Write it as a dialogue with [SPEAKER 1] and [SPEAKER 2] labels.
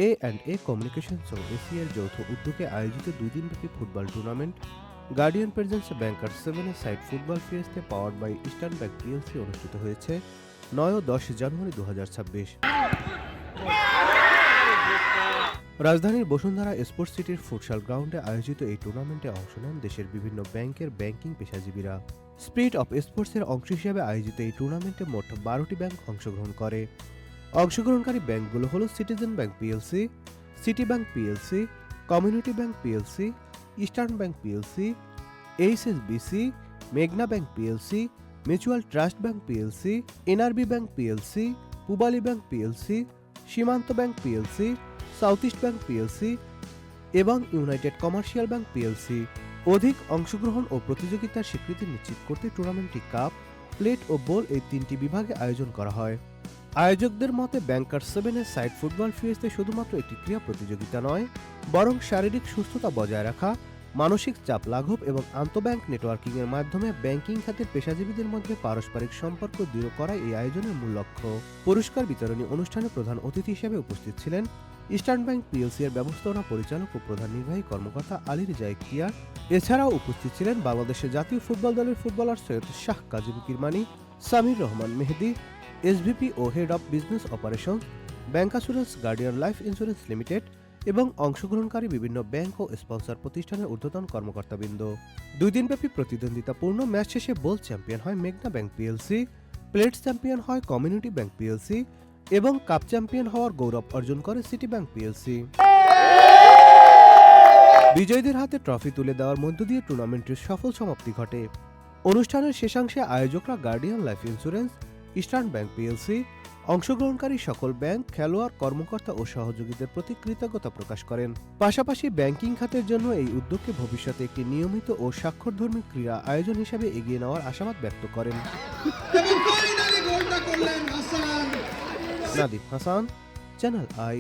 [SPEAKER 1] A&A communications ও এশিয়ার যৌথ উদ্যোগে আয়োজিত 2 দিনব্যাপী football tournament Guardian presents banker 7 side football fiesta powered by Eastern Bank PLC অনুষ্ঠিত হয়েছে 9 ও 10 জানুয়ারি 2026। রাজধানীর বসুন্ধরা স্পোর্টস সিটির ফুটসাল গ্রাউন্ডে আয়োজিত এই টুর্নামেন্টে অংশ নেন দেশের বিভিন্ন ব্যাংকের ব্যাংকিং পেশাজীবীরা। স্পিরিট অফ স্পোর্টসের অংশ হিসেবে আয়োজিত এই টুর্নামেন্টে মোট 12টি ব্যাংক অংশগ্রহণ করে। অংশগ্রহণকারী ব্যাংকগুলো হলো Citizen Bank PLC, City Bank PLC, Community Bank PLC, Eastern Bank PLC, HSBC, মেঘনা Bank PLC, Mutual Trust Bank PLC, NRB Bank PLC, Pubali Bank PLC, Shimanto Bank PLC, South East Bank PLC এবং United Commercial Bank PLC. অধিক অংশগ্রহণ ও প্রতিযোগিতার স্বীকৃতি নিশ্চিত করতে টুর্নামেন্টটি cup, plate ও বল এই 3টি বিভাগে আয়োজন করা হয়। আয়োজকদের মতে ব্যাংকার 7 সাইড ফুটবল ফিয়েস্তে শুধুমাত্র একটি ক্রীড়া প্রতিযোগিতা নয়, বরং শারীরিক সুস্থতা বজায় রাখা, মানসিক চাপ লাঘব এবং আন্তঃব্যাংক নেটওয়ার্কিংয়ের মাধ্যমে ব্যাংকিং খাতের পেশাজীবীদের মধ্যে পারস্পরিক সম্পর্ক দৃঢ় করা এই আয়োজনের মূল লক্ষ্য। পুরস্কার বিতরণী অনুষ্ঠানে প্রধান অতিথি হিসেবে উপস্থিত ছিলেন ইস্টার্ন ব্যাংক পিএলসি এর ব্যবস্থাপনা পরিচালক ও প্রধান নির্বাহী কর্মকর্তা আলী রেজা ইখতিয়ার। এছাড়াও উপস্থিত ছিলেন বাংলাদেশের জাতীয় ফুটবল দলের ফুটবলার সৈয়দ শাহ কাজিম কিরমানি, সামির রহমান মেহেদি, এসভিপি ও head of business operation, bancassurance Guardian Life Insurance Limited এবং অংশগ্রহণকারী বিভিন্ন ব্যাংক ও স্পন্সর প্রতিষ্ঠানের ঊর্ধ্বতন কর্মকর্তাবৃন্দ। 2 দিনব্যাপী প্রতিদ্বন্দ্বিতাপূর্ণ ম্যাচ শেষে বল চ্যাম্পিয়ন হয় মেঘনা ব্যাংক পিএলসি, প্লেট চ্যাম্পিয়ন হয় কমিউনিটি ব্যাংক পিএলসি এবং কাপ চ্যাম্পিয়ন হওয়ার গৌরব অর্জন করে সিটি ব্যাংক পিএলসি। বিজয়ীদের হাতে ট্রফি তুলে দেওয়ার মধ্য দিয়ে টুর্নামেন্টের সফল সমাপ্তি ঘটে। অনুষ্ঠানের শেষাংশে আয়োজকরা Guardian Life Insurance, Eastern Bank PLC, অংশগ্রহণকারী সকল ব্যাংক, খেলোয়াড়, কর্মকর্তা ও সহযোগীদের প্রতি কৃতজ্ঞতা প্রকাশ করেন। পাশাপাশি ব্যাংকিং খাতের জন্য এই উদ্যোগকে ভবিষ্যতে একটি নিয়মিত ও স্বাক্ষরধর্মী ক্রীড়া আয়োজন হিসেবে এগিয়ে নেওয়ার আশাবাদ ব্যক্ত করেন। Nadim Hasan, channel I.